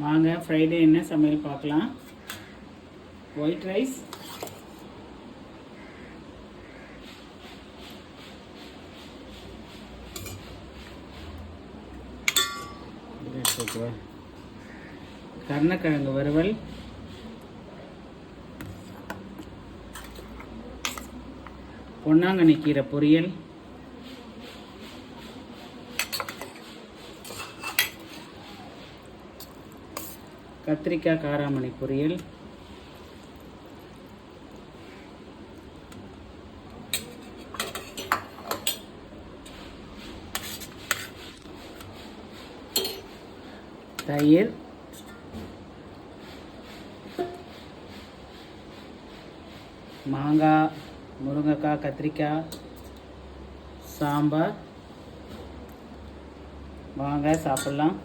வாங்க ஃப்ரைடே என்ன சமையல் பார்க்கலாம். ஒயிட் ரைஸ், கருணக்கிழங்கு வறுவல், பொன்னாங்கண்ணி கீரை பொரியல், கத்திரிக்காய் காராமணி பொரியல், தயிர், மாங்காய், முருங்கைக்காய், கத்திரிக்காய், சாம்பார். வாங்க சாப்பிட்லாம்.